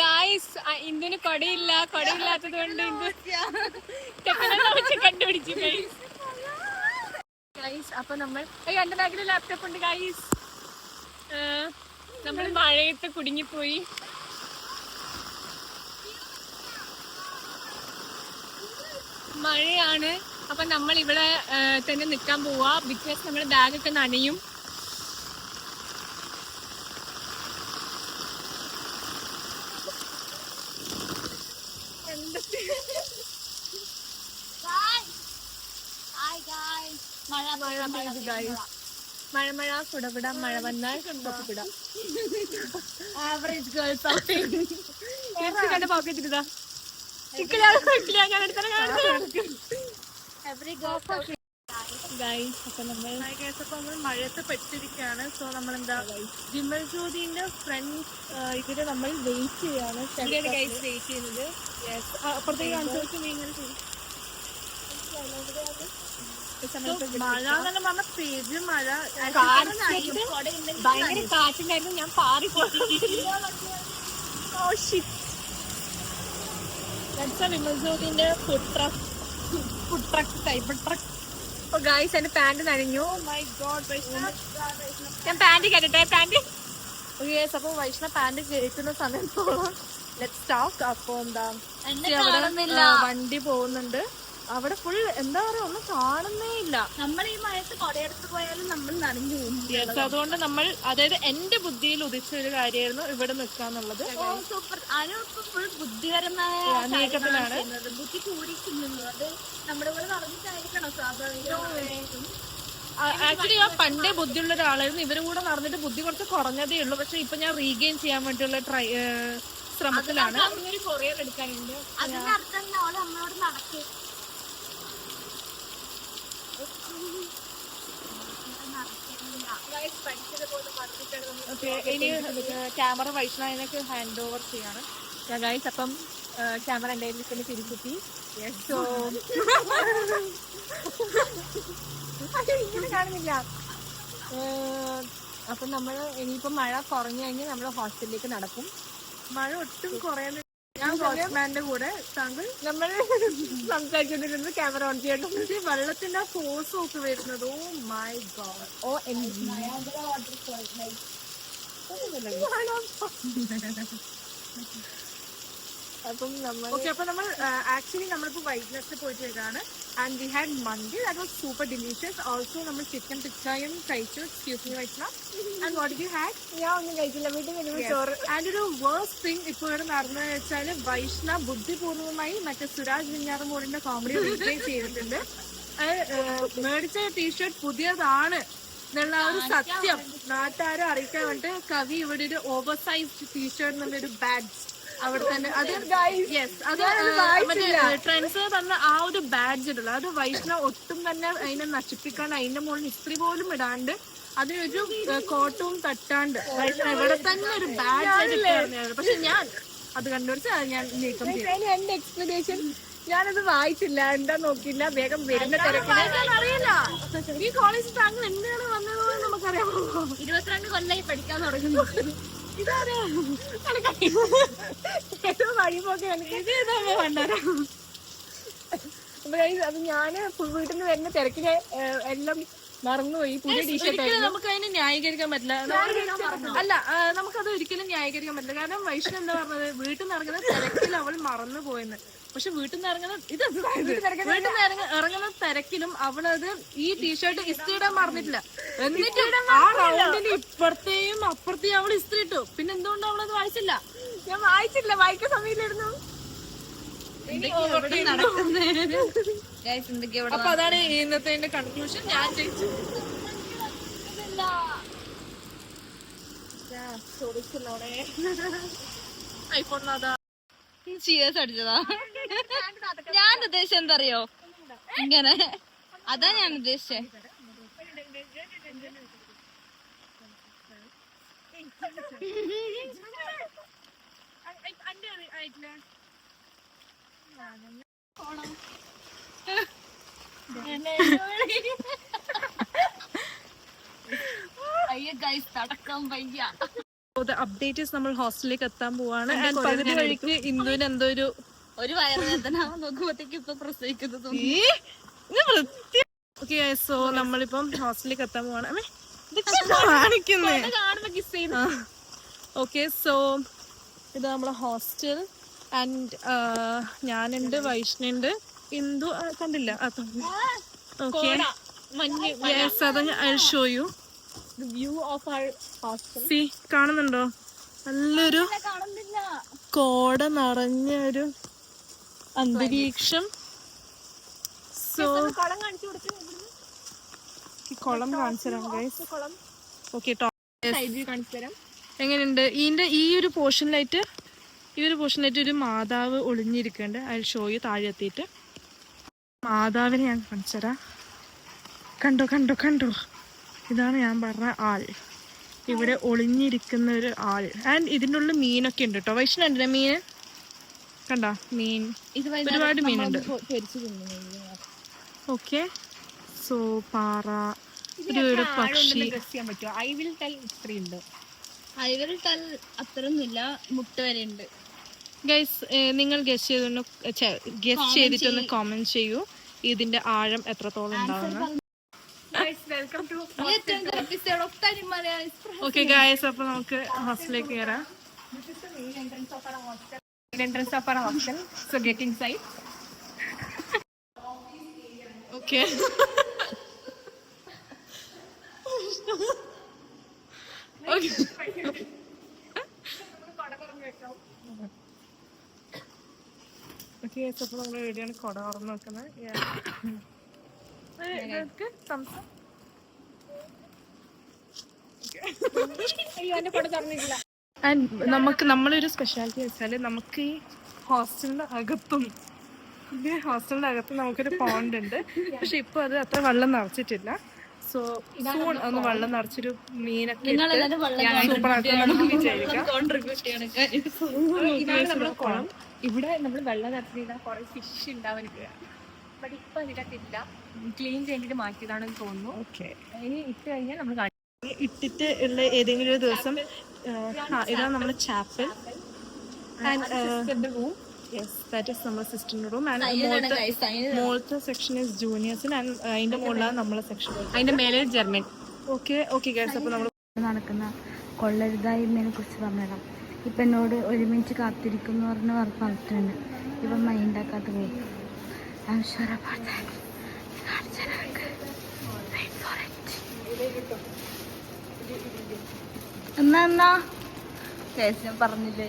Guys ഇന്ദുന് കൊടയില്ലാത്തത് കൊണ്ട് technology കണ്ടുപിടിച്ചു guys. അപ്പൊ നമ്മൾ എന്റെ ബാഗിൽ ലാപ്ടോപ്പ് ഉണ്ട് ഗൈസ്. നമ്മൾ മഴയത്ത് കുടുങ്ങിപ്പോയി. മഴയാണ്. അപ്പൊ നമ്മൾ ഇവിടെ തന്നെ നിക്കാൻ പോവാ. ബിക്കോസ് നമ്മുടെ ബാഗൊക്കെ നനയും. മഴ കുടകുട മഴ വന്നാൽ കുട. ആവറേജ് ഗേൾസ് കണ്ട പോക്കറ്റിതാ നമ്മൾ മഴയത്ത് പെട്ടിരിക്കുകയാണ്. സോ നമ്മളെന്താ വിമൽ ജ്യോതിന്റെ ഫ്രണ്ട്സ് ഇതില് നമ്മൾ വെയിറ്റ് ചെയ്യാണ്. വെയിറ്റ് ചെയ്യുന്നത് അപ്പുറത്തേക്ക് കാണിച്ചു ഇങ്ങനെ ചെയ്യും. മഴ എന്നെ പറഞ്ഞ പെരും മഴ, ഭയങ്കര കാറ്റുണ്ടായിരുന്നു. ഞാൻ പാറി വിമൽജ്യോതിന്റെ food truck type truck. Guys എന്റെ പാന്റ് നനഞ്ഞു. ഞാൻ പാന്റ് കേട്ടെ പാന്റ്. അപ്പൊ വൈഷ്ണവ് പാന്റ് കേൾക്കുന്ന സമയത്തോളം ലെറ്റ് സ്റ്റോപ്പ്. അപ്പൊ എന്താ വണ്ടി പോകുന്നുണ്ട്. അവിടെ ഫുൾ എന്താ പറയാ ഒന്നും കാണുന്നേ ഇല്ല. നമ്മൾ ഈ മഴയത്ത് കൊടയെടുത്ത് പോയാലും നമ്മൾ നനഞ്ഞു പോകും. അതുകൊണ്ട് നമ്മൾ അതായത് എന്റെ ബുദ്ധിയിൽ ഉദിച്ച ഒരു കാര്യമായിരുന്നു ഇവിടെ നിൽക്കാന്നുള്ളത്. സൂപ്പർ. അതിനൊപ്പം ഫുൾ ബുദ്ധിപരമായ നീക്കത്തിലാണ്. ബുദ്ധി കൂടിക്കുന്നത് നമ്മുടെ കൂടെ നടന്നിട്ടായിരിക്കണം സ്വാഭാവികം. ആക്ച്വലി ഞാൻ പണ്ടേ ബുദ്ധിയുള്ള ഒരാളായിരുന്നു. ഇവരുടെ കൂടെ നടന്നിട്ട് ബുദ്ധി കുറച്ച് കുറഞ്ഞതേ ഉള്ളൂ. പക്ഷെ ഇപ്പൊ ഞാൻ റീഗെയിൻ ചെയ്യാൻ വേണ്ടിയുള്ള ശ്രമത്തിലാണ്. കൊറിയർ എടുക്കാനുണ്ട്. നമ്മളോട് നടക്കും. ഇനി ക്യാമറ വൈഷ്ണവിനൊക്കെ ഹാൻഡ് ഓവർ ചെയ്യാണ് ഗൈസ്. അപ്പം ക്യാമറ എന്റെ കയ്യിൽ തിരിച്ചെത്തി. സോ ഇങ്ങനെ കാണുന്നില്ല. അപ്പം നമ്മൾ ഇനിയിപ്പം മഴ കുറഞ്ഞു കഴിഞ്ഞാൽ നമ്മൾ ഹോസ്റ്റലിലേക്ക് നടക്കും. മഴ ഒട്ടും കുറയാൻ ഞാൻ വാച്ച്മാന്റെ കൂടെ താങ്കൾ നമ്മൾ സംസാരിച്ചോണ്ടിരുന്നത് ക്യാമറ ഓൺ ചെയ്യണം. വെള്ളത്തിന്റെ ആ ഫോഴ്സ് ഒക്കെ വരുന്നത്. Oh my god. അപ്പം നമ്മൾ ആക്ച്വലി നമ്മളിപ്പോ വൈറ്റ്നസ് പോയിട്ട് വരികയാണ്. And we had mandi. That was super delicious. Also നമ്മൾ ചിക്കൻ ടിക്കയും കഴിച്ചു. Excuse me Vaishnav. And what you had? ഞാൻ ഒന്നും കഴിച്ചില്ല. വീട്ടിൽ വരുമ്പോൾ ചോറ്. ആൻഡ് ഒരു വേഴ്സ്റ്റ് തിങ് ഇപ്പൊ ഇവിടെ നടന്നതെന്ന് വെച്ചാൽ വൈഷ്ണവ് ബുദ്ധിപൂർവ്വമായി മറ്റേ സുരാജ് വെഞ്ഞാറമൂടിന്റെ കോമഡി റീക്രിയേറ്റ് ചെയ്തിട്ടുണ്ട്. മേടിച്ച ടീഷർട്ട് പുതിയതാണ് എന്നുള്ള ഒരു സത്യം നാട്ടുകാരെ അറിയിക്കാൻ വേണ്ടിട്ട് കവി ഇവിടെ ഒരു ഓവർ സൈസ്ഡ് ടീഷർട്ട് എന്നുള്ളൊരു ബാഡ്ജ് അവിടെ തന്നെ അത് ട്രെൻഡ്സ് തന്ന ആ ഒരു ബാഡ്ജ് ഉണ്ടല്ലോ, അത് വൈഷ്ണവ് ഒട്ടും തന്നെ അതിനെ നശിപ്പിക്കാണ്ട് അതിന്റെ മുകളിൽ ഇസ്ത്രി പോലും ഇടാണ്ട് അതിനൊരു കോട്ടവും തട്ടാണ്ട് വൈഷ്ണവ് ഇവിടെ തന്നെ ഒരു ബാഡ്ജ്. പക്ഷെ ഞാൻ അത് കണ്ടുപിടിച്ച് അത് ഞാൻ നീക്കം ചെയ്തു. എന്റെ എക്സ്പ്ലനേഷൻ ഞാനത് വായിച്ചില്ല, എന്താ നോക്കിയില്ല. വേഗം വരുന്ന തിരക്കിന് അറിയില്ല. ഈ കോളേജ് താങ്കൾ എന്താണ് വന്നതെന്ന് നമുക്കറിയാമോ? 22 കൊല്ലമായി പഠിക്കാൻ തുടങ്ങുന്നു. ഏതോ വഴിപോക്കെ അത് ഞാന് വീട്ടിൽ നിന്ന് വരുന്ന തിരക്കിന് എല്ലാം മറന്നുപോയി. പുതിയ ടീഷർട്ട് നമുക്ക് അതിനെ ന്യായീകരിക്കാൻ പറ്റില്ല. അല്ല, നമുക്കത് ഒരിക്കലും ന്യായീകരിക്കാൻ പറ്റില്ല. കാരണം വൈഷ്ണവ് എന്താ പറഞ്ഞത്, വീട്ടിൽ നിന്ന് ഇറങ്ങുന്ന തിരക്കിൽ അവൾ മറന്നു പോയെന്ന്. പക്ഷെ വീട്ടിൽ നിന്ന് ഇറങ്ങുന്ന ഇറങ്ങുന്ന തിരക്കിലും അവളത് ഈ ടീഷർട്ട് ഇസ്ത്രി ഇടാൻ മറന്നിട്ടില്ല. എന്നിട്ട് ആ റൗണ്ടിന് ഇപ്പുറത്തെയും അപ്പുറത്തെയും അവൾ ഇസ്ത്രി ഇട്ടു. പിന്നെ എന്തുകൊണ്ട് അവളത് വായിച്ചില്ല? ഞാൻ വായിച്ചില്ല, വായിക്കാൻ സമയമില്ലായിരുന്നു. അപ്പൊ അതാണ് ഇന്നത്തെ കൺക്ലൂഷൻ. ഞാൻ ജയിച്ചു. ഐഫോൺ അതാ സീരിയസ് അടിച്ചതാ. ഞാൻ ഉദ്ദേശിച്ചത് എന്താ അറിയോ, ഇങ്ങനെ അതാ ഞാൻ ഉദ്ദേശിച്ചേ. അയ്യോ ഗൈസ്, നടക്കാൻ വയ്യ. അപ്ഡേറ്റ് നമ്മൾ ഹോസ്റ്റലിലേക്ക് എത്താൻ പോവാണ്. പകുതി വഴിക്ക് ഇന്ദുവിന് എന്തോ ഒരു വയറുവേദന നോക്കുമ്പോഴത്തേക്ക് ഇപ്പൊ പ്രസവിക്കുന്നത്. ഓക്കെ സോ നമ്മളിപ്പം ഹോസ്റ്റലിലേക്ക് എത്താൻ പോവാണ്. ഓക്കെ സോ ഇത് നമ്മളെ ഹോസ്റ്റൽ ആൻഡ് ഞാനുണ്ട്, വൈഷ്ണുണ്ട്, ഇന്ദു കണ്ടില്ല. Okay I show you view of our hostel. See കാണുന്നുണ്ടോ? നല്ലൊരു കോട നിറഞ്ഞ ഒരു അന്തരീക്ഷം. സോ കുളം കാണിച്ചു തരാം ഗൈസ്. ഓക്കെ എങ്ങനെയുണ്ട് ഈ ഒരു പോർഷനിലായിട്ട് ഒരു മാതാവ് ഒളിഞ്ഞിരിക്കുന്നുണ്ട്. ഐ ഷോ യു താഴെ എത്തിയിട്ട്. മാതാവിനെ ഞാൻ കാണിച്ചു തരാം. കണ്ടോ ഇതാണ് ഞാൻ പറഞ്ഞ ആൾ. ഇവിടെ ഒളിഞ്ഞിരിക്കുന്ന ഒരു ആൾ. ആൻഡ് ഇതിൻ്റെ ഉള്ളിൽ മീനൊക്കെ ഉണ്ട് കേട്ടോ. വൈഷ്ണുണ്ടല്ലേ മീൻ? കണ്ടോ മീൻ? ഒരുപാട് മീനുണ്ട്. ഓക്കെ സോ പാറ, ഒരു പക്ഷി. അത്രയൊന്നുമില്ല, മുട്ട വരെ ഉണ്ട്. ഗൈസ് നിങ്ങൾ ഗസ് ചെയ്തിട്ടൊന്ന് കോമെന്റ് ചെയ്യൂ ഇതിന്റെ ആഴം എത്രത്തോളം ഉണ്ടാവുന്ന. ഓക്കെ ഗൈസ് അപ്പൊ നമുക്ക് ഹോസ്റ്റലിലേക്ക് കയറാം. ഓക്കെ അപ്പൊ നമ്മൾ എവിടെയാണ് കൊട തുറന്ന് വെക്കുന്നത്. നമ്മളൊരു സ്പെഷ്യാലിറ്റി വെച്ചാല് നമുക്ക് ഈ ഹോസ്റ്റലിന്റെ അകത്തും നമുക്കൊരു പോണ്ട് ഉണ്ട്. പക്ഷെ ഇപ്പൊ അത് അത്ര വെള്ളം നിറച്ചിട്ടില്ല. സോ സൂൺ ഒന്ന് വെള്ളം നിറച്ചൊരു മീനൊക്കെ കുളം. ഇവിടെ നമ്മൾ വെള്ളം നിറച്ചിട്ട് കുറെ ഫിഷ് ഉണ്ടാവാനില്ല. ബട്ട് ഇപ്പൊ അതിലൊക്കെ ഇല്ല. ക്ലീൻ ചെയ്തിട്ട് മാറ്റിയതാണെന്ന് തോന്നുന്നു. ഓക്കെ ഇനി ഇട്ട് കഴിഞ്ഞാൽ നമ്മൾ ഇട്ടിട്ട് ഉള്ള ഏതെങ്കിലും ഒരു ദിവസം. ഇതാണ് നമ്മുടെ chapel. Room. Yes, that is നമ്മുടെ സിസ്റ്ററിന്റെ റൂം. മോളത്തെ സെക്ഷൻ ഇസ് ജൂനിയേഴ്സിന്. അതിന്റെ മുകളിലാണ് നമ്മളെ സെക്ഷൻ. അതിന്റെ മേലെ ജർമ്മൻ. ഓക്കെ ഗൈസ് അപ്പൊ നമ്മൾ നടക്കുന്ന കൊള്ളരുതായ്മയെ കുറിച്ച് പറഞ്ഞുതരാം. ഇപ്പം എന്നോട് ഒരുമിച്ച് കാത്തിരിക്കുന്നു പറഞ്ഞിട്ടുണ്ട്. ഇപ്പം മൈൻഡാക്കാത്ത പോയി. എന്നാ പറഞ്ഞില്ലേ